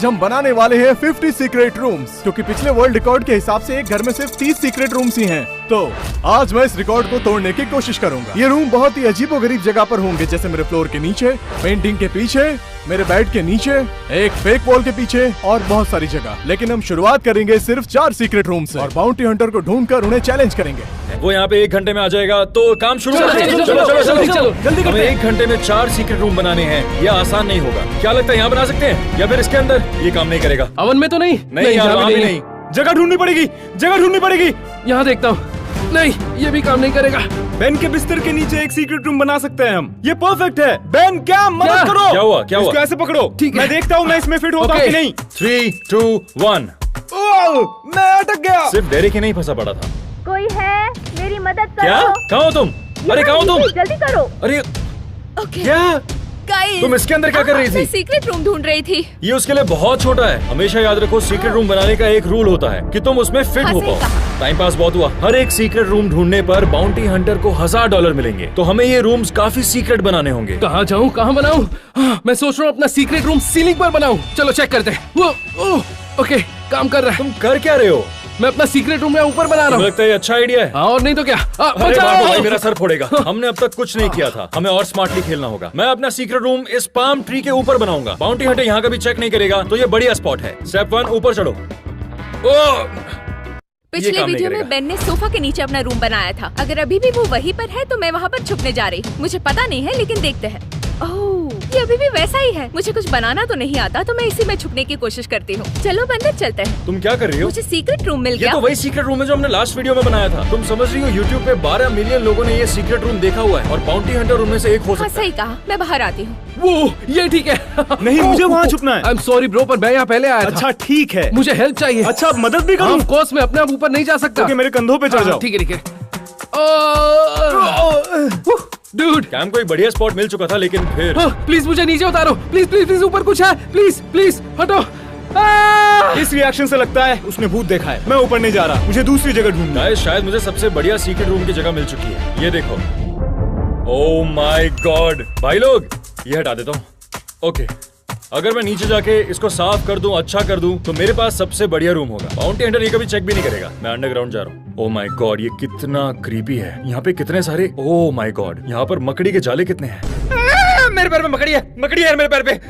आज हम बनाने वाले हैं 50 सीक्रेट रूम्स, क्योंकि पिछले वर्ल्ड रिकॉर्ड के हिसाब से एक घर में सिर्फ 30 सीक्रेट रूम्स ही हैं। तो आज मैं इस रिकॉर्ड को तोड़ने की कोशिश करूंगा। ये रूम बहुत ही अजीबोगरीब जगह पर होंगे, जैसे मेरे फ्लोर के नीचे, पेंटिंग के पीछे, मेरे बेड के नीचे, एक फेक वॉल के पीछे और बहुत सारी जगह। लेकिन हम शुरुआत करेंगे सिर्फ 4 सीक्रेट रूम से और बाउंटी हंटर को ढूंढकर उन्हें चैलेंज करेंगे। वो यहाँ पे 1 घंटे में आ जाएगा, तो काम शुरू करते हैं। चलो जल्दी हमें 1 घंटे में 4 सीक्रेट रूम बनाने हैं। ये आसान नहीं होगा। क्या लगता है यहाँ बना सकते हैं या फिर इसके अंदर? ये काम नहीं करेगा। अवन में तो नहीं यार, वहाँ भी नहीं। जगह ढूंढनी पड़ेगी। यहाँ देखता हूँ। नहीं, ये भी काम नहीं करेगा। बेन के बिस्तर के नीचे एक सीक्रेट रूम बना सकते हैं हम। ये परफेक्ट है। बेन, क्या मदद करो। क्या हुआ? इसको ऐसे पकड़ो। ठीक है। मैं देखता हूँ मैं इसमें फिट होता हूँ कि नहीं। 3, 2, 1। मैं अटक गया। सिर्फ डेरिक ही नहीं फंसा पड़ा था। कोई है? मेरी मदद करो। क्या? कहाँ हो तुम? अरे कहाँ हो तुम? जल्दी करो। अरे ओके। क्या तुम इसके अंदर क्या कर रही थी? सीक्रेट रूम ढूंढ रही थी। ये उसके लिए बहुत छोटा है। हमेशा याद रखो, सीक्रेट रूम बनाने का एक रूल होता है कि तुम उसमें फिट हो पाओ। टाइम पास बहुत हुआ। हर एक सीक्रेट रूम ढूंढने पर बाउंटी हंटर को $1000 मिलेंगे। तो हमें ये रूम्स काफी सीक्रेट बनाने होंगे। कहाँ जाऊँ, कहाँ बनाऊँ? मैं सोच रहा हूँ अपना सीक्रेट रूम सीलिंग पर बनाऊँ। चलो चेक करते हैं। ओके, काम कर रहा है। तुम कर क्या रहे हो? मैं अपना सीक्रेट रूम ऊपर बना रहा हूँ। लगता है ये अच्छा आइडिया है। और नहीं तो क्या। अरे भाई, मेरा सर फोड़ेगा। हमने अब तक कुछ नहीं किया था। हमें और स्मार्टली खेलना होगा। मैं अपना सीक्रेट रूम इस पाम ट्री के ऊपर बनाऊंगा। बाउंटी हंटर यहाँ का भी चेक नहीं करेगा, तो ये बढ़िया स्पॉट है। स्टेप 1, ऊपर चढ़ो। पिछले वीडियो में बेन ने सोफा के नीचे अपना रूम बनाया था। अगर अभी भी वो वहीं पर है तो मैं वहाँ पर छुपने जा रही हूँ। मुझे पता नहीं है, लेकिन देखते हैं। ओह, ये अभी भी वैसा ही है। मुझे कुछ बनाना तो नहीं आता, तो मैं इसी में छुपने की कोशिश करती हूँ। चलो बंदर, चलते हैं। तुम क्या कर रही हो? मुझे सीक्रेट रूम मिल गया। ये तो वही सीक्रेट रूम है जो हमने लास्ट वीडियो में बनाया था। तुम समझ रही हो, YouTube पे 12 मिलियन लोगों ने ये सीक्रेट रूम देखा हुआ है और बाउंटी हंटर उनमें से एक हो सकता है। सही कहा। मैं बाहर आती हूँ। वो ये ठीक है। नहीं, मुझे वहाँ छुपना है। आई एम सॉरी ब्रो, पर मैं यहाँ पहले आया था। अच्छा ठीक है, मुझे हेल्प चाहिए। अच्छा, मदद भी करूँ? ऑफ कोर्स, मैं अपने आप ऊपर नहीं जा सकता। मेरे कंधों पे चढ़ जाओ। ठीक है। डूड, कैम को एक बढ़िया स्पॉट मिल चुका था, लेकिन फिर प्लीज मुझे नीचे उतारो। प्लीज ऊपर कुछ है। प्लीज हटो। इस रिएक्शन से लगता है उसने भूत देखा है। मैं ऊपर नहीं जा रहा, मुझे दूसरी जगह ढूंढना है। शायद मुझे सबसे बढ़िया सीक्रेट रूम की जगह मिल चुकी है। ये देखो। Oh my God. भाई लोग, ये हटा देता हूँ। ओके, अगर मैं नीचे जाके इसको साफ कर दूं, अच्छा कर दूं, तो मेरे पास सबसे बढ़िया रूम होगा। बाउंटी हंटर ये कभी चेक भी नहीं करेगा। मैं अंडरग्राउंड जा रहा हूँ। ओह माय गॉड, ये कितना क्रीपी है। यहाँ पे कितने सारे, ओह माय गॉड, यहाँ पर मकड़ी के जाले कितने हैं। मेरे पैर में मकड़ी है मेरे पैर पे।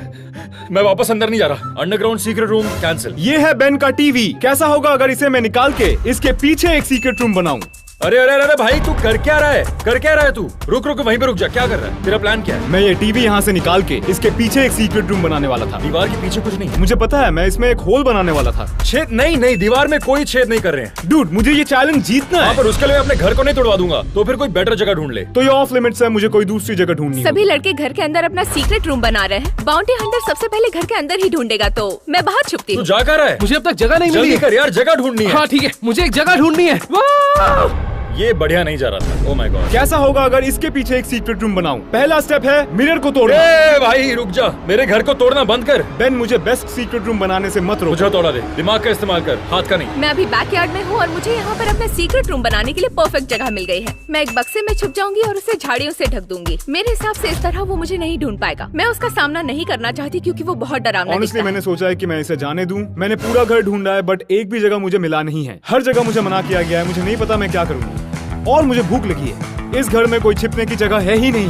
मैं वापस अंदर नहीं जा रहा। Underground secret room cancel. ये है बेन का टीवी। कैसा होगा अगर इसे मैं निकाल के इसके पीछे एक सीक्रेट रूम बनाऊं? अरे भाई, तू कर क्या रहा है? तू रुक वहीं पे रुक जा। क्या कर रहा है? तेरा प्लान क्या है? मैं ये टीवी यहाँ से निकाल के इसके पीछे एक सीक्रेट रूम बनाने वाला था। दीवार के पीछे कुछ नहीं। मुझे पता है, मैं इसमें एक होल बनाने वाला था। छेद नहीं, दीवार में कोई छेद नहीं कर रहे हैं। डूड, मुझे ये चैलेंज जीतना है। पर उसके लिए मैं अपने घर को नहीं तोड़वा दूंगा। तो फिर कोई बेटर जगह ढूंढ ले। तो ये ऑफ लिमिट्स है, मुझे कोई दूसरी जगह ढूंढनी है। सभी लड़के घर के अंदर अपना सीक्रेट रूम बना रहे हैं। बाउंटी हंटर सबसे पहले घर के अंदर ही ढूंढेगा, तो मैं बाहर छुपती हूँ। तू जा कर रहा है? मुझे अब तक जगह नहीं मिली। जल्दी कर यार, जगह ढूंढनी है। हाँ ठीक है, मुझे एक जगह ढूंढनी है। ये बढ़िया नहीं जा रहा था। Oh my God. कैसा होगा अगर इसके पीछे एक सीक्रेट रूम बनाऊं? पहला स्टेप है मिरर को तोड़ना। ए भाई रुक जा, मेरे घर को तोड़ना बंद कर। बेन, मुझे बेस्ट सीक्रेट रूम बनाने से मत रोक। मुझे तोड़ा दे। दिमाग का इस्तेमाल कर, हाथ का नहीं। मैं अभी बैकयार्ड में हूँ और मुझे यहाँ पर अपना सीक्रेट रूम बनाने के लिए परफेक्ट जगह मिल गई है। मैं एक बक्से में छुप जाऊंगी और उसे झाड़ियों से ढक दूंगी। मेरे हिसाब से इस तरह वो मुझे नहीं ढूंढ पाएगा। मैं उसका सामना नहीं करना चाहती क्योंकि वो बहुत डरावना दिखता है। मैंने सोचा है कि मैं इसे जाने दूं। मैंने पूरा घर ढूंढा है, बट एक भी जगह मुझे मिला नहीं है। हर जगह मुझे मना किया गया है। मुझे नहीं पता मैं क्या करूंगी। और मुझे भूख लगी है। इस घर में कोई छिपने की जगह है ही नहीं।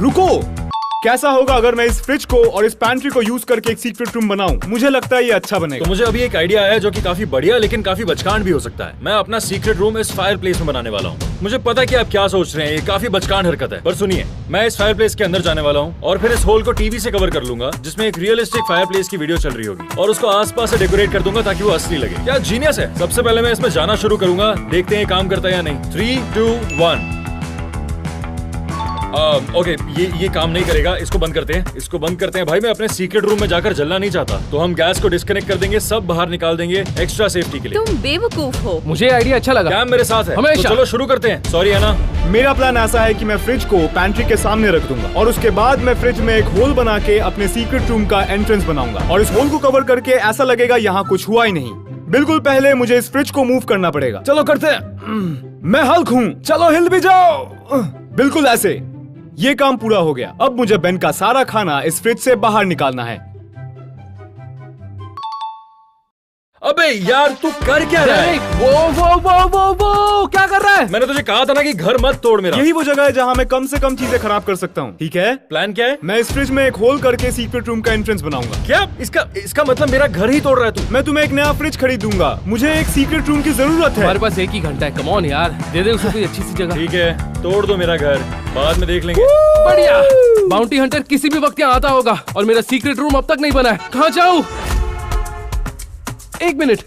रुको, कैसा होगा अगर मैं इस फ्रिज को और इस पैंट्री को यूज करके एक सीक्रेट रूम बनाऊं? मुझे लगता है ये अच्छा बनेगा। तो मुझे अभी एक आइडिया आया जो कि काफी बढ़िया लेकिन काफी बचकान भी हो सकता है। मैं अपना सीक्रेट रूम इस फायर प्लेस में बनाने वाला हूँ। मुझे पता कि आप क्या सोच रहे हैं, ये काफी बचकान हरकत है, पर सुनिए, मैं इस फायर प्लेस के अंदर जाने वाला हूँ और फिर इस होल को टीवी से कवर कर लूंगा, जिसमें एक रियलिस्टिक फायर प्लेस की वीडियो चल रही होगी, और उसको आसपास से डेकोरेट कर दूंगा ताकि वो असली लगे। क्या जीनियस है। सबसे पहले मैं इसमें जाना शुरू करूंगा, देखते हैं काम करता है या नहीं। 3, 2, 1। ओके, ये काम नहीं करेगा। इसको बंद करते हैं। भाई मैं अपने सीक्रेट रूम में जाकर जलना नहीं चाहता, तो हम गैस को डिस्कनेक्ट कर देंगे, सब बाहर निकाल देंगे एक्स्ट्रा सेफ्टी के लिए। तुम बेवकूफ हो। मुझे आइडिया अच्छा लगा। कैम मेरे साथ है, तो चलो शुरू करते हैं। सॉरी है ना। मेरा प्लान ऐसा है कि मैं फ्रिज को पैंट्री के सामने रख दूंगा और उसके बाद मैं फ्रिज में एक होल बना के अपने सीक्रेट रूम का एंट्रेंस बनाऊंगा और इस होल को कवर करके ऐसा लगेगा यहाँ कुछ हुआ ही नहीं। बिल्कुल पहले मुझे इस फ्रिज को मूव करना पड़ेगा। चलो करते हैं। मैं हल्क हूँ, चलो हिल भी जाओ। बिल्कुल ऐसे। ये काम पूरा हो गया। अब मुझे बेन का सारा खाना इस फ्रिज से बाहर निकालना है। अबे यार तू कर क्या रहा है? वो क्या कर रहा है? मैंने तुझे कहा था ना कि घर मत तोड़ मेरा। यही वो जगह है जहाँ मैं कम से कम चीजें खराब कर सकता हूँ, ठीक है? प्लान क्या है? मैं इस फ्रिज में एक होल करके सीक्रेट रूम का एंट्रेंस बनाऊंगा। क्या इसका मतलब मेरा घर ही तोड़ रहा है तू? मैं तुम्हें एक नया फ्रिज खरीद दूंगा। मुझे एक सीक्रेट रूम की जरूरत है। हमारे पास एक ही घंटा है, कम ऑन यार, दे दे उसे कोई अच्छी सी जगह। ठीक है, तोड़ दो मेरा घर, बाद में देख लेंगे। बढ़िया। बाउंटी हंटर किसी भी वक्त यहाँ आता होगा और मेरा सीक्रेट रूम अब तक नहीं बना है। कहाँ जाऊँ? एक मिनट,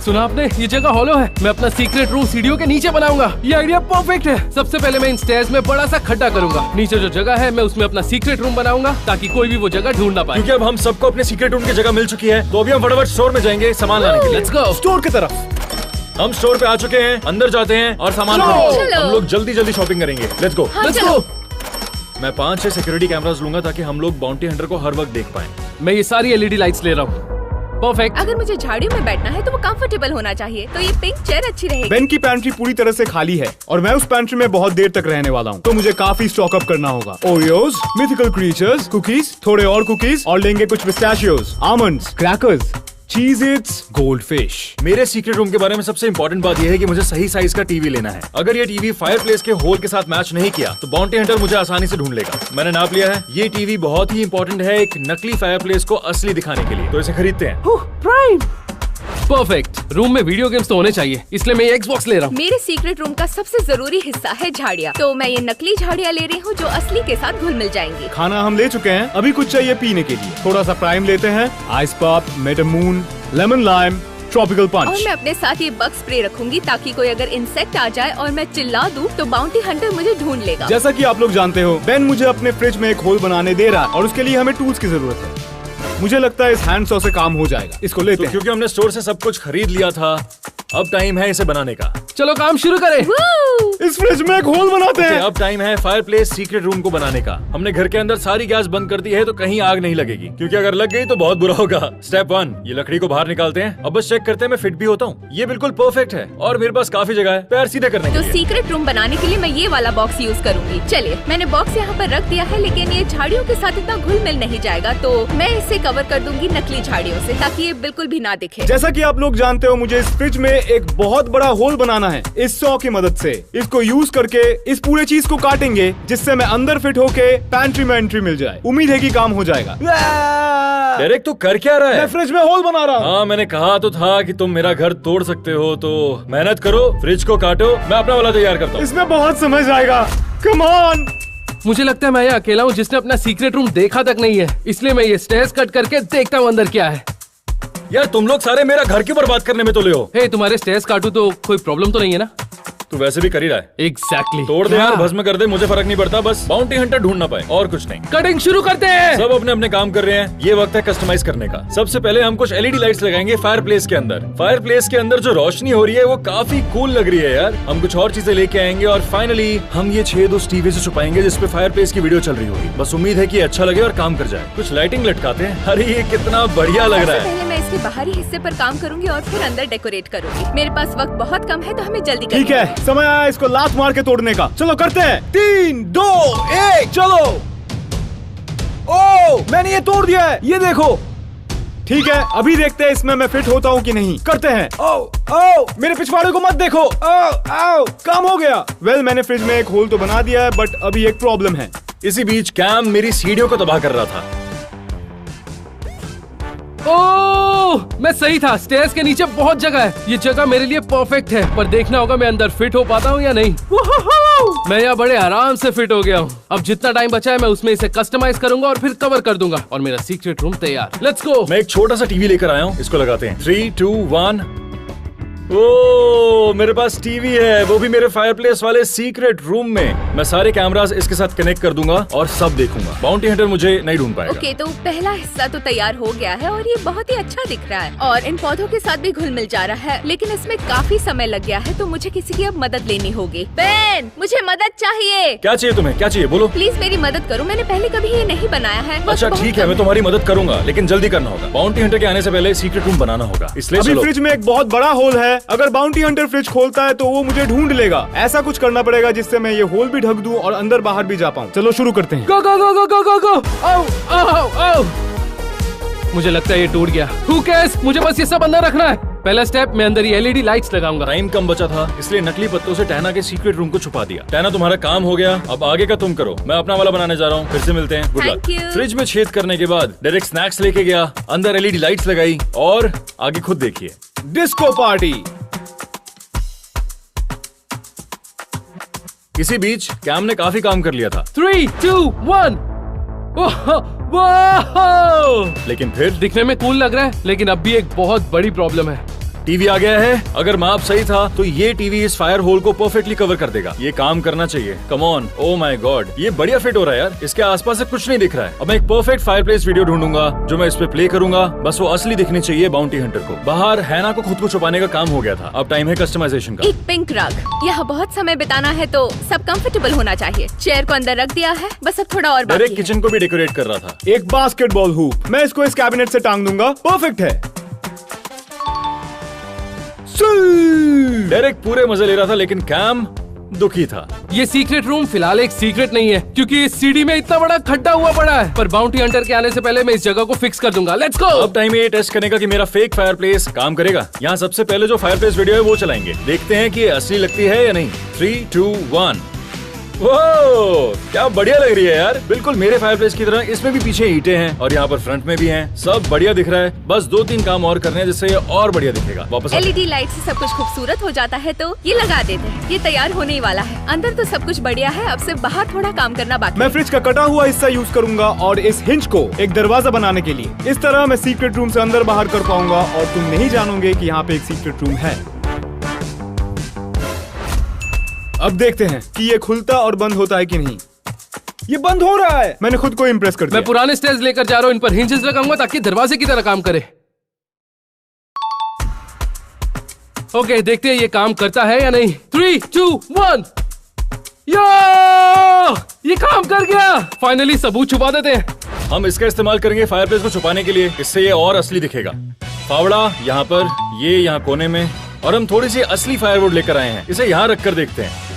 सुना आपने? ये जगह हॉलो है। मैं अपना सीक्रेट रूम सीढ़ियों के नीचे बनाऊंगा। ये आइडिया परफेक्ट है। सबसे पहले मैं इन स्टेयर्स में बड़ा सा खड्डा करूंगा। नीचे जो जगह है मैं उसमें अपना सीक्रेट रूम बनाऊंगा ताकि कोई भी वो जगह ढूंढ ना पाए। क्योंकि अब हम सबको अपने सीक्रेट रूम की जगह मिल चुकी है, तो अभी हम फटाफट स्टोर में जाएंगे सामान लाने के लिए। Let's go. स्टोर की तरफ। हम स्टोर पे आ चुके हैं, अंदर जाते हैं और सामान खरीदेंगे। चलो। हम लोग जल्दी जल्दी शॉपिंग करेंगे। Let's go. हाँ, लेट्स चलो। गो। मैं 5-6 सिक्योरिटी कैमरास लूंगा ताकि हम लोग बाउंटी हंटर को हर वक्त देख पाए। मैं ये सारी एलईडी लाइट्स ले रहा हूँ। परफेक्ट। अगर मुझे झाड़ियों में बैठना है तो वो कंफर्टेबल होना चाहिए, तो ये पिंक चेयर अच्छी रहेगी। बेन की पैंट्री पूरी तरह से खाली है और मैं उस पैंट्री में बहुत देर तक रहने वाला हूँ, तो मुझे काफी स्टॉक अप करना होगा। ओरियोज, मिथिकल क्रीचर्स, कुकीज, थोड़े और कुकीज और लेंगे कुछ पिस्ताशियोज, आमंड्स, क्रैकर्स, चीज इट्स, गोल्ड फिश। मेरे सीक्रेट रूम के बारे में सबसे इंपॉर्टेंट बात यह है कि मुझे सही साइज का टीवी लेना है। अगर ये टीवी फायरप्लेस के होल के साथ मैच नहीं किया तो बाउंटी हंटर मुझे आसानी से ढूंढ लेगा। मैंने नाप लिया है। ये टीवी बहुत ही इंपॉर्टेंट है एक नकली फायरप्लेस को असली दिखाने के लिए, तो इसे खरीदते हैं। प्राइम। परफेक्ट। रूम में वीडियो गेम्स तो होने चाहिए, इसलिए मैं ये एक्सबॉक्स ले रहा हूँ। मेरे सीक्रेट रूम का सबसे जरूरी हिस्सा है झाड़ियाँ, तो मैं ये नकली झाड़ियाँ ले रही हूँ जो असली के साथ घुल मिल जाएंगी। खाना हम ले चुके हैं, अभी कुछ चाहिए पीने के लिए। थोड़ा सा प्राइम लेते हैं। Ice pop, meta moon, lemon lime, tropical और पंच। मैं अपने साथ ये बग स्प्रे रखूंगी ताकि कोई अगर इंसेक्ट आ जाए और मैं चिल्ला दूं तो बाउंटी हंटर मुझे ढूंढ लेगा। जैसा कि आप लोग जानते हो, बेन मुझे अपने फ्रिज में एक होल बनाने दे रहा है और उसके लिए हमें टूल्स की जरूरत है। मुझे लगता है इस हैंड सॉ से काम हो जाएगा। इसको लेते तो हैं। क्योंकि हमने स्टोर से सब कुछ खरीद लिया था, अब टाइम है इसे बनाने का। चलो काम शुरू करें। Woo! इस फ्रिज में एक होल बनाते हैं। अब टाइम है फायरप्लेस सीक्रेट रूम को बनाने का। हमने घर के अंदर सारी गैस बंद कर दी है तो कहीं आग नहीं लगेगी, क्योंकि अगर लग गई तो बहुत बुरा होगा। स्टेप 1, ये लकड़ी को बाहर निकालते हैं। अब बस चेक करते हैं मैं फिट भी होता हूँ। ये बिल्कुल परफेक्ट है और मेरे पास काफी जगह है पैर सीधे करने के तो लिए। सीक्रेट रूम बनाने के लिए मैं ये वाला बॉक्स यूज करूंगी। चलिए, मैंने बॉक्स यहाँ पर रख दिया है, लेकिन ये झाड़ियों के साथ इतना घुल मिल नहीं जाएगा, तो मैं इसे कवर कर दूंगी नकली झाड़ियों से ताकि ये बिल्कुल भी ना दिखे। जैसा कि आप लोग जानते हो, मुझे इस फ्रिज में एक बहुत बड़ा होल बनाना है। इस सॉ की मदद से इसको यूज करके इस पूरे चीज को काटेंगे, जिससे मैं अंदर फिट होके पैंट्री में एंट्री मिल जाए। उम्मीद है कि काम हो जाएगा। डेरेक तू कर क्या रहा मैं है? फ्रिज में होल बना रहा हूँ। हाँ, मैंने कहा तो था कि तुम मेरा घर तोड़ सकते हो, तो मेहनत करो, फ्रिज को काटो, मैं अपना वाला तैयार करता हूँ। इसमें बहुत समय जाएगा। Come on. मुझे लगता है मैं ये अकेला हूँ जिसने अपना सीक्रेट रूम देखा तक नहीं है, इसलिए मैं ये स्टेयर्स कट करके देखता हूँ अंदर क्या है। यार तुम लोग सारे मेरा घर क्यों बर्बाद करने में तुले हो? हे, तुम्हारे स्टेयर्स काटू तो कोई प्रॉब्लम तो नहीं है ना? तू वैसे भी कर ही रहा है। एग्जैक्टली। तोड़ दे यार, भस्म कर दे, मुझे फर्क नहीं पड़ता, बस बाउंटी हंटर ढूंढ ना पाए और कुछ नहीं। कटिंग शुरू करते हैं। सब अपने अपने काम कर रहे हैं, ये वक्त है कस्टमाइज करने का। सबसे पहले हम कुछ एलईडी लाइट्स लगाएंगे फायरप्लेस के अंदर। फायरप्लेस के अंदर जो रोशनी हो रही है वो काफी कूल लग रही है यार। हम कुछ और चीजें लेके आएंगे और फाइनली हम ये छेद उस टीवी से छुपाएंगे जिसपे फायरप्लेस की वीडियो चल रही होगी। बस उम्मीद है कि अच्छा लगे और काम कर जाए। कुछ लाइटिंग लटकाते हैं। अरे ये कितना बढ़िया लग रहा है। पहले मैं इसके बाहरी हिस्से पर काम करूंगी और फिर अंदर डेकोरेट करूंगी। मेरे पास वक्त बहुत कम है, तो हमें जल्दी करना ठीक है, समय आया इसको लात मार के तोड़ने का। चलो करते हैं। 3, 2, 1, चलो। ओ, मैंने ये तोड़ दिया है, ये देखो। ठीक है, अभी देखते हैं इसमें मैं फिट होता हूँ कि नहीं। करते हैं। ओ, ओ, मेरे पिछवाड़े को मत देखो। ओ, आओ, काम हो गया। वेल, मैंने फ्रिज में एक होल तो बना दिया है, बट अभी एक प्रॉब्लम है। इसी बीच कैम मेरी सीढ़ियों को तबाह कर रहा था। ओह, मैं सही था। स्टेयर्स के नीचे बहुत जगह है। ये जगह मेरे लिए परफेक्ट है, पर देखना होगा मैं अंदर फिट हो पाता हूँ या नहीं। मैं यहाँ बड़े आराम से फिट हो गया हूँ। अब जितना टाइम बचा है मैं उसमें इसे कस्टमाइज करूंगा और फिर कवर कर दूंगा और मेरा सीक्रेट रूम तैयार। Let's go. मैं एक छोटा सा टीवी लेकर आया हूँ, इसको लगाते हैं। 3, 2, 1। ओ, मेरे पास टीवी है, वो भी मेरे फायरप्लेस वाले सीक्रेट रूम में। मैं सारे कैमरास इसके साथ कनेक्ट कर दूंगा और सब देखूंगा। बाउंटी हंटर मुझे नहीं ढूंढ पाएगा। ओके, तो पहला हिस्सा तो तैयार हो गया है और ये बहुत ही अच्छा दिख रहा है और इन पौधों के साथ भी घुल मिल जा रहा है, लेकिन इसमें काफी समय लग गया है, तो मुझे किसी की अब मदद लेनी होगी। बेन, मुझे मदद चाहिए। क्या चाहिए तुम्हें? क्या चाहिए बोलो। प्लीज मेरी मदद करो, मैंने पहले कभी ये नहीं बनाया है। अच्छा ठीक है, मैं तुम्हारी मदद करूंगा, लेकिन जल्दी करना होगा। बाउंटी हंटर के आने से पहले सीक्रेट रूम बनाना होगा, इसलिए अभी चलो। फ्रिज में एक बहुत बड़ा होल है। अगर बाउंटी हंटर फ्रिज खोलता है तो वो मुझे ढूंढ लेगा। ऐसा कुछ करना पड़ेगा जिससे मैं ये होल भी ढक दूं और अंदर बाहर भी जा पाऊं। चलो शुरू करते हैं। गो गो गो गो गो गो गो। आओ आओ आओ। मुझे लगता है ये टूट गया। Who cares? मुझे बस ये सब अंदर रखना है। पहला स्टेप, मैं अंदर ये LED लाइट्स लगाऊंगा। टाइम कम बचा था, इसलिए नकली पत्तों से टैना के सीक्रेट रूम को छुपा दिया। टैना, तुम्हारा काम हो गया, अब आगे का तुम करो। मैं अपना वाला बनाने जा रहा हूँ, फिर से मिलते हैं। Good Thank luck. you. Fridge में छेद करने के बाद डायरेक्ट स्नैक्स लेके गया, अंदर LED लाइट्स लगाई और आगे खुद देखिए। Disco party. इसी बीच कैम ने काफी काम कर लिया था, 3, 2, 1। वाह! लेकिन फिर दिखने में कूल लग रहा है, लेकिन अब भी एक बहुत बड़ी प्रॉब्लम है। टीवी आ गया है। अगर माप सही था तो ये टीवी इस फायर होल को परफेक्टली कवर कर देगा। ये काम करना चाहिए। Come on, oh my God, ये बढ़िया फिट हो रहा है यार। इसके आसपास से कुछ नहीं दिख रहा है। अब मैं एक परफेक्ट फायरप्लेस वीडियो ढूंढूंगा जो मैं इस पे प्ले करूंगा। बस वो असली दिखनी चाहिए बाउंटी हंटर को। बाहर हैना को खुद को छुपाने का काम हो गया था, अब टाइम है कस्टमाइजेशन का। एक पिंक रग। यहाँ बहुत समय बिताना है तो सब कंफर्टेबल होना चाहिए। चेयर को अंदर रख दिया है, बस अब थोड़ा और बाकी डायरेक्ट है। किचन को भी डेकोरेट कर रहा था। एक बास्केटबॉल हुप, मैं इसको इस कैबिनेट से टांग दूंगा। परफेक्ट है। डायरेक्ट पूरे मजे ले रहा था, लेकिन कैम दुखी था। ये सीक्रेट रूम फिलहाल एक सीक्रेट नहीं है, क्योंकि इस सीढ़ी में इतना बड़ा खड्डा हुआ पड़ा है। पर बाउंटी हंटर के आने से पहले मैं इस जगह को फिक्स कर दूंगा। Let's go. अब टाइम है ये टेस्ट करने का कि मेरा फेक फायरप्लेस काम करेगा। यहाँ सबसे पहले जो फायरप्लेस वीडियो है वो चलाएंगे, देखते हैं कि ये असली लगती है या नहीं। 3, 2, 1। वो क्या बढ़िया लग रही है यार, बिल्कुल मेरे फायरप्लेस की तरह। इसमें भी पीछे ईंटें हैं और यहाँ पर फ्रंट में भी हैं। सब बढ़िया दिख रहा है। बस 2-3 काम और करने हैं जिससे ये और बढ़िया दिखेगा। वापस LED लाइट से सब कुछ खूबसूरत हो जाता है तो ये लगा देते हैं। ये तैयार होने ही वाला है। अंदर तो सब कुछ बढ़िया है, अब सिर्फ बाहर थोड़ा काम करना बाकी मैं है। फ्रिज का कटा हुआ हिस्सा यूज करूंगा और इस हिंज को एक दरवाजा बनाने के लिए। इस तरह मैं सीक्रेट रूम से अंदर बाहर कर पाऊंगा और तुम नहीं जानोगे कि यहाँ पे एक सीक्रेट रूम है। अब देखते हैं कि ये खुलता और बंद होता है कि नहीं। ये बंद हो रहा है। मैंने खुद को इम्प्रेस कर दिया। मैं पुराने स्टेज लेकर जा रहा हूँ, इन पर हिंजेस लगाऊंगा ताकि दरवाजे की तरह काम करे। ओके, देखते हैं ये काम करता है या नहीं। 3, 2, 1। यो! ये काम कर गया। फाइनली सबूत छुपा देते हैं। हम इसका इस्तेमाल करेंगे फायरप्लेस को छुपाने के लिए, इससे ये और असली दिखेगा। फावड़ा यहाँ पर, ये यहाँ कोने में, और हम थोड़ी सी असली फायरवुड लेकर आए हैं। इसे यहाँ रखकर देखते हैं।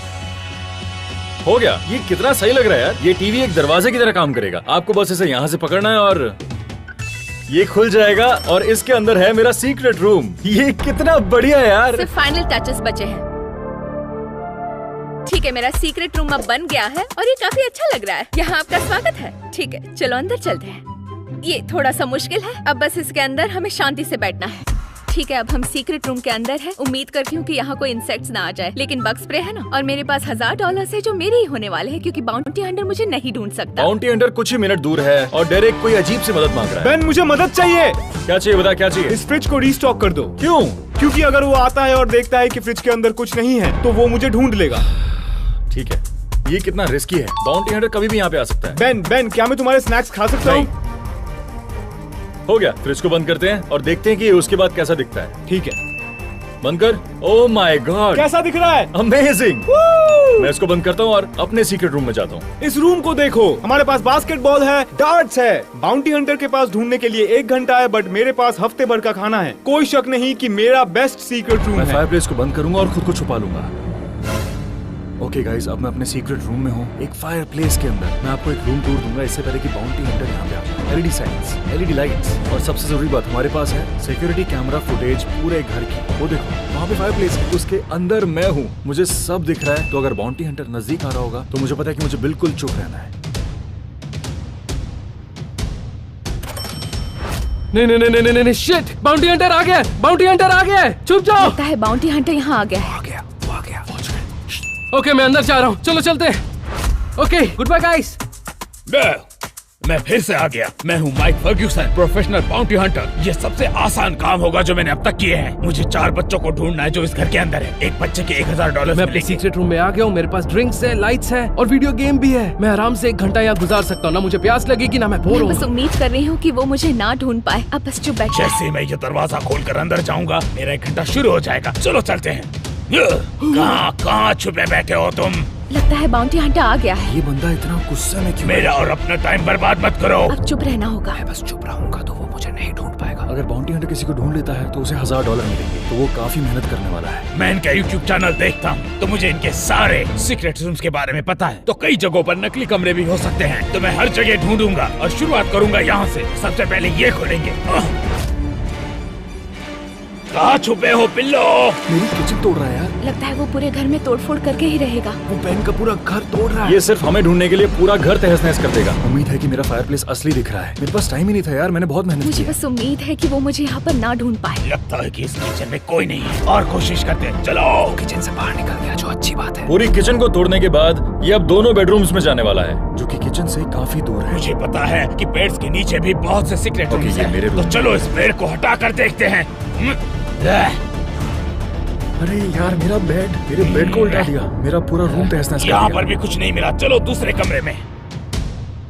हो गया। ये कितना सही लग रहा है यार। ये टीवी एक दरवाजे की तरह काम करेगा। आपको बस इसे यहाँ से पकड़ना है और ये खुल जाएगा और इसके अंदर है मेरा सीक्रेट रूम। ये कितना बढ़िया है यार। सिर्फ फाइनल टचेस बचे हैं। ठीक है, मेरा सीक्रेट रूम अब बन गया है और ये काफी अच्छा लग रहा है। यहाँ आपका स्वागत है। ठीक है, चलो अंदर चलते हैं। ये थोड़ा सा मुश्किल है, अब बस इसके अंदर हमें शांति से बैठना है। ठीक है, अब हम सीक्रेट रूम के अंदर हैं। उम्मीद करती हूँ कि यहाँ कोई इंसेक्ट्स ना आ जाए, लेकिन बग स्प्रे है ना, और मेरे पास $1000 है जो मेरे ही होने वाले हैं, क्योंकि बाउंटी हंटर मुझे नहीं ढूंढ सकता। बाउंटी हंटर कुछ ही मिनट दूर है और डायरेक्ट कोई अजीब सी मदद मांग रहा है। बेन, मुझे मदद चाहिए। क्या चाहिए बता, क्या चाहिए? इस फ्रिज को रीस्टॉक कर दो। क्यों? क्योंकि अगर वो आता है और देखता है कि फ्रिज के अंदर कुछ नहीं है तो वो मुझे ढूंढ लेगा। ठीक है, ये कितना रिस्की है। बाउंटी हंटर कभी भी यहाँ पे आ सकता है। बेन, क्या मैं तुम्हारे स्नैक्स खा सकता हूँ? हो गया, फ्रिज को बंद करते हैं और देखते हैं कि उसके बाद कैसा दिखता है। ठीक है, बंद कर। ओह माय गॉड, कैसा दिख रहा है? अमेजिंग। मैं इसको बंद करता हूँ और अपने सीक्रेट रूम में जाता हूँ। इस रूम को देखो। हमारे पास बास्केटबॉल है, डार्ट्स है। बाउंटी हंटर के पास ढूंढने के लिए 1 घंटा है, बट मेरे पास हफ्ते भर का खाना है। कोई शक नहीं कि मेरा बेस्ट सीक्रेट रूम मैं है। फायरप्लेस को बंद करूंगा और खुद को छुपा लूंगा। ओके गाइस, अब मैं अपने सीक्रेट रूम में हूँ, एक फायरप्लेस के अंदर। मैं आपको एक रूम टूर दूंगा इससे पहले कि बाउंटी हंटर यहाँ पे आ। LED साइंस, LED लाइट्स, और सबसे जरूरी बात हमारे पास है सिक्योरिटी कैमरा फुटेज पूरे घर की। वो देखो, वहाँ पे फायरप्लेस है, उसके अंदर मैं हूँ, मुझे सब दिख रहा है। तो अगर बाउंटी हंटर नजदीक आ रहा होगा तो मुझे पता है कि मुझे बिल्कुल चुप रहना है। नहीं, शिट! बाउंटी हंटर आ गया। बाउंटी हंटर आ गया। चुप जाओ। लगता है बाउंटी हंटर यहाँ आ गया है। ओके, मैं अंदर जा रहा हूँ। चलो चलते हैं। Okay, goodbye guys. मैं फिर से आ गया। मैं हूँ Mike Ferguson, professional bounty hunter. ये सबसे आसान काम होगा जो मैंने अब तक किए हैं। मुझे 4 बच्चों को ढूंढना है जो इस घर के अंदर है। एक बच्चे के $1000 मैं अपने सीक्रेट रूम में आ गया हूँ। मेरे पास ड्रिंक्स है, लाइट्स है और वीडियो गेम भी है। मैं आराम से 1 घंटा यहाँ गुजार सकता हूँ। ना मुझे प्यास लगेगी ना मैं बोर मैं बस हूँ। उम्मीद कर रही हूँ कि वो मुझे ना ढूंढ पाए। अब बस चुप बैठ। जैसे मैं ये दरवाजा खोलकर अंदर जाऊंगा मेरा 1 घंटा शुरू हो जाएगा। चलो चलते हैं। कहाँ छुपे बैठे हो तुम? लगता है बाउंटी हंटर आ गया है। ये बंदा इतना गुस्से में क्यों? मेरा और अपना टाइम बर्बाद मत करो। अब चुप रहना होगा। मैं बस चुप रहूंगा तो वो मुझे नहीं ढूंढ पाएगा। अगर बाउंटी हंटर किसी को ढूंढ लेता है तो उसे $1000 मिलेंगे, तो वो काफी मेहनत करने वाला है। मैं इनका YouTube चैनल देखता हूँ तो मुझे इनके सारे सीक्रेट रूम्स के बारे में पता है। तो कई जगहों पर नकली कमरे भी हो सकते हैं, तो मैं हर जगह ढूंढूंगा और शुरुआत करूंगा यहाँ से। सबसे पहले ये खोलेंगे। कहाँ छुपे हो पिल्लो? मेरी किचन तोड़ रहा है यार। लगता है वो पूरे घर में तोड़फोड़ करके ही रहेगा। वो बेन का पूरा घर तोड़ रहा है। ये सिर्फ हमें ढूंढने के लिए पूरा घर तहस नहस कर देगा। उम्मीद है कि मेरा फायरप्लेस असली दिख रहा है। मेरे पास टाइम ही नहीं था यार, मैंने बहुत मेहनत की मुझे है। बस उम्मीद है कि वो मुझे यहाँ पर ना ढूंढ पाए। लगता है कि इस किचन में कोई नहीं है, और कोशिश करते हैं। चलो। किचन से बाहर निकल गया, जो अच्छी बात है। पूरी किचन को तोड़ने के बाद ये अब दोनों बेडरूम्स में जाने वाला है, जो कि किचन से काफी दूर है। मुझे पता है कि बेड्स के नीचे भी बहुत से सीक्रेट ओके, रूम्स ये हैं। मेरे रूम तो में। चलो इस बेड को हटा कर देखते हैं। अरे यार मेरा बेड, मेरे बेड को उल्टा दिया। मेरा पूरा रूम तहस नहस कर यहाँ दिया। पर भी कुछ नहीं मिला। चलो दूसरे कमरे में।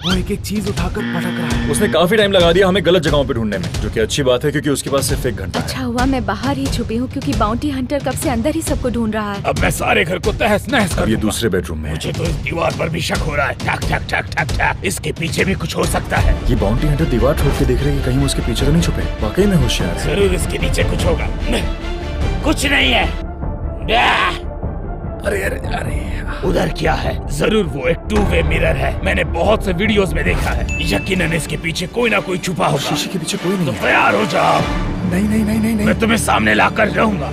वो एक एक चीज उठाकर पटक रहा है। उसने काफी टाइम लगा दिया हमें गलत जगहों पे ढूंढने में, जो कि अच्छी बात है क्योंकि उसके पास सिर्फ 1 घंटा है। अच्छा हुआ मैं बाहर ही छुपी हूँ, क्योंकि बाउंटी हंटर कब से अंदर ही सबको ढूंढ रहा है। अब मैं सारे घर को तहस नहस कर अब ये दूंगा। दूसरे बेडरूम में है। मुझे तो इस दीवार पर भी शक हो रहा है। ठक ठक ठक ठक ठक। इसके पीछे भी कुछ हो सकता है। ये बाउंटी हंटर दीवार ठोक के देख रहे हैं कि कहीं वो उसके पीछे तो नहीं छुपे। वाकई में होशियार है। जरूर इसके नीचे कुछ होगा। कुछ नहीं है। अरे अरे अरे उधर क्या है? जरूर वो एक 2-वे मिरर है। मैंने बहुत से वीडियोस में देखा है। यकीनन इसके पीछे कोई ना कोई छुपा होगा। शीशे के पीछे कोई नहीं तो है। तैयार हो जाओ। नहीं नहीं नहीं नहीं नहीं। मैं तुम्हें सामने लाकर रहूंगा।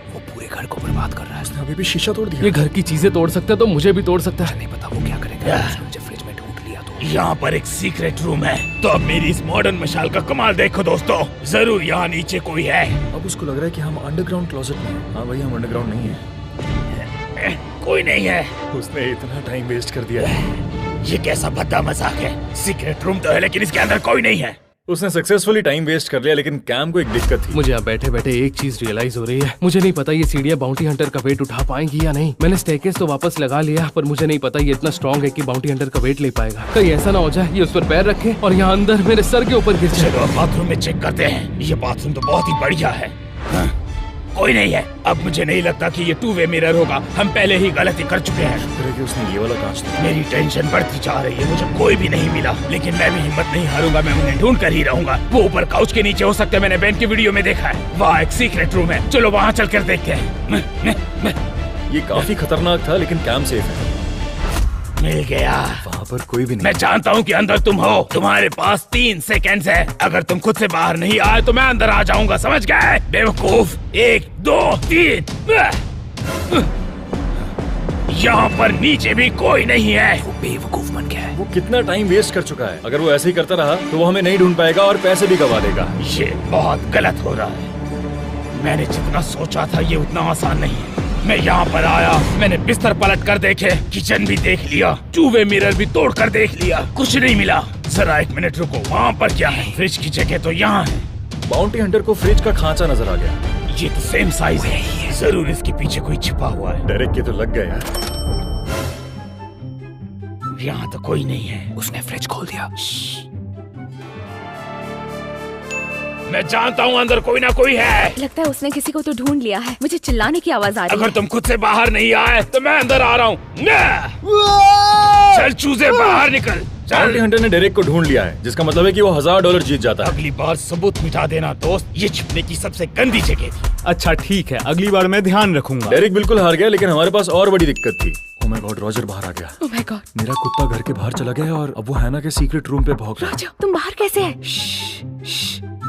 वो पूरे घर को बर्बाद कर रहा है। उसने अभी भी शीशा तोड़ दिया। ये घर की चीजें तोड़ सकता है तो मुझे भी तोड़ सकता है। नहीं पता वो क्या करेगा। उसने मुझे फ्रिज में ढूंढ लिया तो। यहाँ पर एक सीक्रेट रूम है। तो अब मेरी इस मॉडर्न मशाल का कमाल देखो दोस्तों। जरूर यहाँ नीचे कोई है। अब उसको लग रहा है कि हम अंडरग्राउंड क्लोजेट में हैं। हाँ भाई, हम अंडरग्राउंड नहीं है। कोई नहीं है। उसने इतना टाइम वेस्ट कर दिया है। ये कैसा भद्दा मजाक है? सीक्रेट रूम तो है लेकिन इसके अंदर कोई नहीं है। उसने सक्सेसफुली टाइम वेस्ट कर लिया, लेकिन कैम को एक दिक्कत थी। मुझे यहाँ बैठे बैठे एक चीज रियलाइज हो रही है। मुझे नहीं पता ये सीढ़ियाँ बाउंटी हंटर का वेट उठा पाएंगी या नहीं। मैंने स्टेयरकेस तो वापस लगा लिया, पर मुझे नहीं पता ये इतना स्ट्रॉन्ग है कि बाउंटी हंटर का वेट ले पाएगा। कहीं ऐसा ना हो जाए ये उस पर पैर रखे और यहाँ अंदर मेरे सर के ऊपर गिर जाए। चलो अब बाथरूम में चेक करते हैं। ये बाथरूम तो बहुत ही बढ़िया है। हाँ, कोई नहीं है। अब मुझे नहीं लगता कि ये 2-वे मिरर होगा। हम पहले ही गलती कर चुके हैं। शुक्र है कि उसने ये वाला कांच दिया। मेरी टेंशन बढ़ती जा रही है। मुझे कोई भी नहीं मिला, लेकिन मैं भी हिम्मत नहीं हारूंगा। मैं उन्हें ढूंढ कर ही रहूंगा। वो ऊपर काउच के नीचे हो सकते हैं। मैंने बेन की वीडियो में देखा है। वहाँ एक सीक्रेट रूम है। चलो वहाँ चल कर देखते हैं। ये काफी खतरनाक था, लेकिन कैम सेफ है। मिल गया। वहाँ पर कोई भी नहीं। मैं जानता हूँ कि अंदर तुम हो। तुम्हारे पास 3 सेकंड्स है। अगर तुम खुद से बाहर नहीं आए तो मैं अंदर आ जाऊंगा। समझ गए बेवकूफ? 1 2 3। यहाँ पर नीचे भी कोई नहीं है। वो बेवकूफ बन गया है। वो कितना टाइम वेस्ट कर चुका है। अगर वो ऐसे ही करता रहा तो वो हमें नहीं ढूंढ पाएगा और पैसे भी गवा देगा। ये बहुत गलत हो रहा है। मैंने जितना सोचा था ये उतना आसान नहीं है। मैं यहाँ पर आया, मैंने बिस्तर पलट कर देखे, किचन भी देख लिया, 2-वे मिरर भी तोड़ कर देख लिया, कुछ नहीं मिला। जरा 1 मिनट रुको। वहाँ पर क्या है? फ्रिज की जगह तो यहाँ है। बाउंटी हंटर को फ्रिज का खांचा नजर आ गया। ये तो सेम साइज है। जरूर इसके पीछे कोई छिपा हुआ है। डायरेक्ट के तो लग गया यार। यहाँ तो कोई नहीं है। उसने फ्रिज खोल दिया। मैं जानता हूँ अंदर कोई ना कोई है। लगता है उसने किसी को तो ढूंढ लिया है। मुझे चिल्लाने की आवाज आ रही अगर है। तुम खुद से बाहर नहीं आए तो मैं अंदर आ रहा हूँ। चल चूजे बाहर निकल। बाउंटी हंटर ने डेरेक को ढूंढ लिया है, जिसका मतलब है कि वो $1000 जीत जाता है। अगली बार सबूत मिटा देना दोस्त। ये छिपने की सबसे गंदी जगह थी। अच्छा ठीक है, अगली बार मैं ध्यान रखूंगा। डेरेक बिल्कुल हार गया, लेकिन हमारे पास और बड़ी दिक्कत थी। ओह माय गॉड, रॉजर बाहर आ गया। Oh my God. मेरा कुत्ता घर के बाहर चला गया और अब वो हैना के सीक्रेट रूम पे भौंक रहा है। रॉजर, तुम बाहर कैसे है?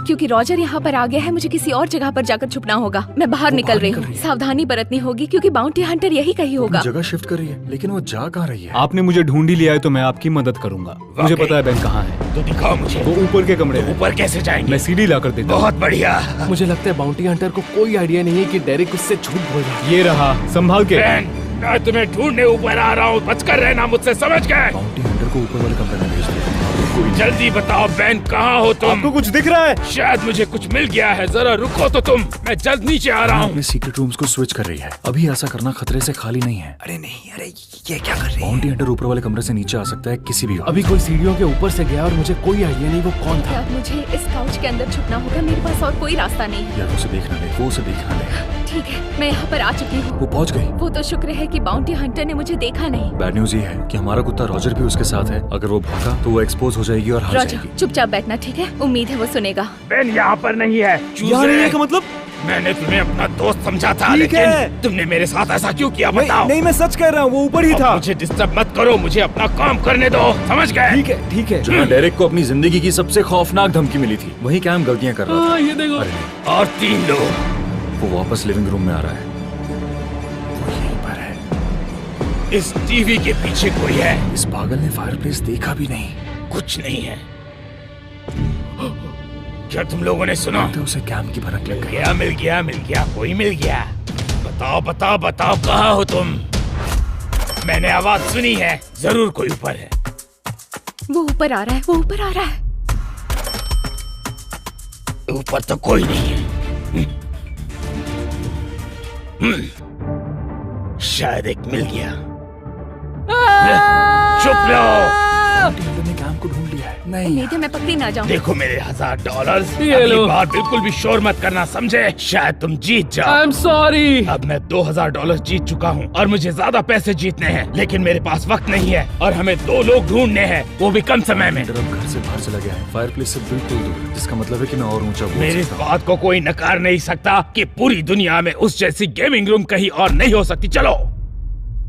क्योंकि रॉजर यहाँ पर आ गया है, मुझे किसी और जगह पर जाकर छुपना होगा। मैं बाहर निकल रही हूँ। सावधानी बरतनी होगी क्योंकि बाउंटी हंटर यही कहीं होगा। जगह शिफ्ट कर रही है, लेकिन वो जा कहाँ रही है? आपने मुझे ढूंढ ही लिया है तो मैं आपकी मदद करूंगा। मुझे पता है बेन कहाँ है। तो दिखाओ मुझे। वो ऊपर के कमरे में। ऊपर कैसे जाएंगे? मैं सीढ़ी ला कर देता हूँ। बहुत बढ़िया। मुझे लगता है बाउंटी हंटर को कोई आइडिया नहीं है कि डेरिक उससे झूठ बोल रहा है। ये रहा, संभाल के। बेन, मैं तुम्हें ढूंढने ऊपर आ रहा हूँ। बचकर रहना मुझसे, समझ गए? बाउंटी हंटर को ऊपर वाले कमरे में भेज दिया। जल्दी बताओ बेन, कहाँ हो तुम? आपको कुछ दिख रहा है? शायद मुझे कुछ मिल गया है, जरा रुको तो तुम, मैं जल्द नीचे आ रहा हूँ। अपने सीक्रेट रूम्स को स्विच कर रही है। अभी ऐसा करना खतरे से खाली नहीं है। अरे नहीं, अरे ये क्या कर रही है? बाउंटी हंटर ऊपर वाले कमरे से नीचे आ सकता है किसी भी वक्त। अभी कोई सीढ़ियों के ऊपर से गया और मुझे कोई आइडिया नहीं वो कौन था। अब मुझे इस काउच के अंदर छुपना होगा, मेरे पास और कोई रास्ता नहीं है। यार उसे देखना ले, वो उसे देखना ले। ठीक है, मैं यहाँ पर आ चुकी हूँ। वो पहुंच गई। वो तो शुक्र है कि बाउंटी हंटर ने मुझे देखा नहीं। बैड न्यूज ये है कि हमारा कुत्ता रॉजर भी उसके साथ है। अगर वो भागा तो वो एक्सपोज हो जाएगी और हार रॉजर, जाएगी। चुपचाप बैठना, ठीक है? उम्मीद है वो सुनेगा। बेन यहाँ पर नहीं है। यहाँ नहीं है का मतलब? मैंने तुम्हें अपना दोस्त समझा था, ठीक लेकिन है। तुमने मेरे साथ ऐसा क्यों किया, नहीं, बताओ? नहीं, मैं सच कह रहा हूँ, वो ऊपर ही अब था। मुझे डिस्टर्ब मत करो, मुझे अपना काम करने दो, समझ गए? ठीक है, ठीक है। जहाँ डेरेक को अपनी जिंदगी की सबसे खौफनाक धमकी मिली थी, वही कैम गलतियां कर रहा था। ये देखो। अरे नहीं, और 3 लोग। वो वापस लिविंग रूम में आ रहा है। वो यहीं पर है। इस टीवी के पीछे कोई है। इस पागल ने फायरप्लेस देखा भी नहीं। कुछ नहीं है। क्या तुम लोगों ने सुना? तो उसे कैम की भनक लग गई। मिल गया, कोई मिल गया। बताओ बताओ बताओ, कहाँ हो तुम? मैंने आवाज सुनी है, जरूर कोई ऊपर है। वो ऊपर आ रहा है, वो ऊपर आ रहा है। ऊपर तो कोई नहीं है। शायद एक मिल गया। चुप रहो। ने कैम को ढूंढ लिया है। नहीं उम्मीद है मैं पकड़ी ना जाऊं। देखो मेरे $1000। ये अगली लो। बार बिल्कुल भी शोर मत करना, समझे? शायद तुम जीत जाओ। I am sorry. अब मैं $2000 जीत चुका हूँ और मुझे ज्यादा पैसे जीतने हैं, लेकिन मेरे पास वक्त नहीं है और हमें 2 लोग ढूंढने हैं, वो भी कम समय में। अब घर से बाहर चला गया है, फायरप्लेस से बिल्कुल दूर, जिसका मतलब है कि मैं और ऊंचा बोल मेरी इस सकता हूँ। बात को कोई नकार नहीं सकता कि पूरी दुनिया में उस जैसी गेमिंग रूम कहीं और नहीं हो सकती। चलो,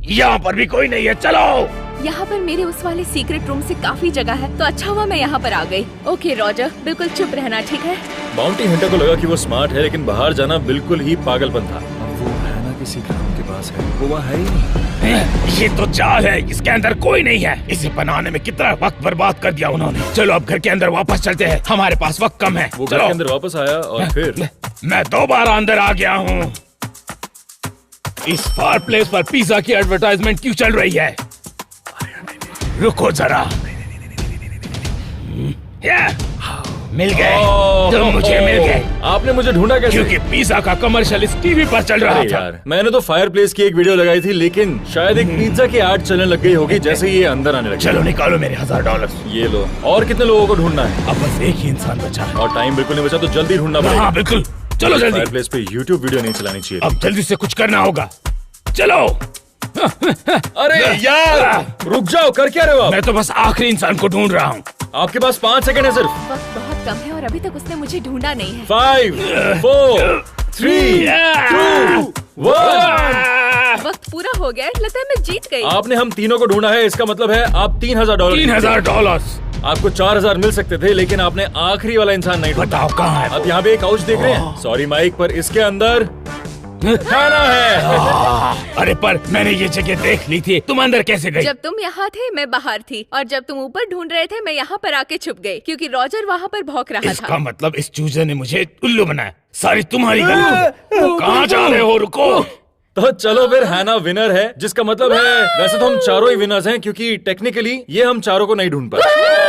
यहाँ पर भी कोई नहीं है, चलो। यहाँ पर मेरे उस वाले सीक्रेट रूम से काफी जगह है, तो अच्छा हुआ मैं यहाँ पर आ गई। ओके रॉजर, बिल्कुल चुप रहना, ठीक है? बाउंटी हंटर को लगा कि वो स्मार्ट है, लेकिन बाहर जाना बिल्कुल ही पागलपन था। अब वो हैना के सीक्रेट रूम के पास है, वो वहाँ है ही नहीं। ये तो चाल है, इसके अंदर कोई नहीं है। इसे बनाने में कितना वक्त बर्बाद कर दिया उन्होंने। चलो अब घर के अंदर वापस चलते हैं, हमारे पास वक्त कम है। वो घर चलो। के अंदर वापस आया और फिर मैं दोबारा अंदर आ गया हूँ। इस फायरप्लेस पर पिज्जा की एडवर्टाइजमेंट क्यों चल रही है? रुको जरा। मिल गए, तुम मुझे मिल गए। आपने मुझे ढूंढा कैसे? क्योंकि पिज्जा का कमर्शियल इस टीवी पर चल रहा अरे था। यार, मैंने तो फायरप्लेस की एक वीडियो लगाई थी, लेकिन शायद एक पिज्जा की ऐड चलने लग गई होगी जैसे ही ये अंदर आने लगा। चलो निकालो मेरे $1000। ये लो। और कितने लोगों को ढूंढना है? अब बस एक ही इंसान बचा है। और टाइम बिल्कुल नहीं बचा, तो जल्दी ढूंढना पड़ेगा। हाँ बिल्कुल, चलो जल्दी। फायरप्लेस पे YouTube वीडियो नहीं चलानी चाहिए। अब जल्दी से कुछ करना होगा, चलो। अरे यार, रुक जाओ, कर क्या रहे हो आप? मैं तो बस आखिरी इंसान को ढूंढ रहा हूँ। आपके पास 5 सेकंड है सिर्फ। वक्त बहुत कम है और अभी तक उसने मुझे ढूंढा नहीं है। 5, 4, 3, 2, 1। वक्त पूरा हो गया है, लगता है मैं जीत गई। आपने हम तीनों को ढूंढा है, इसका मतलब है आप $3000। $3000। आपको 4000 मिल सकते थे, लेकिन आपने आखिरी वाला इंसान नहीं ढूंढा। बताओ कहाँ है? अब यहाँ पे एक काउच देख रहे हैं? सॉरी माइक, पर इसके अंदर हैना है। अरे पर मैंने ये जगह देख ली थी, तुम अंदर कैसे गई? जब तुम यहाँ थे मैं बाहर थी, और जब तुम ऊपर ढूंढ रहे थे मैं यहाँ पर आके छुप गई, क्योंकि रॉजर वहाँ पर भौंक रहा इसका था। मतलब इस चूजे ने मुझे उल्लू बनाया। सारी तुम्हारी गलती। कहाँ जा रहे हो? रुको। तो चलो फिर हैना विनर है, जिसका मतलब है वैसे तो हम चारों ही विनर्स हैं, क्योंकि टेक्निकली ये हम चारों को नहीं ढूंढ पाए।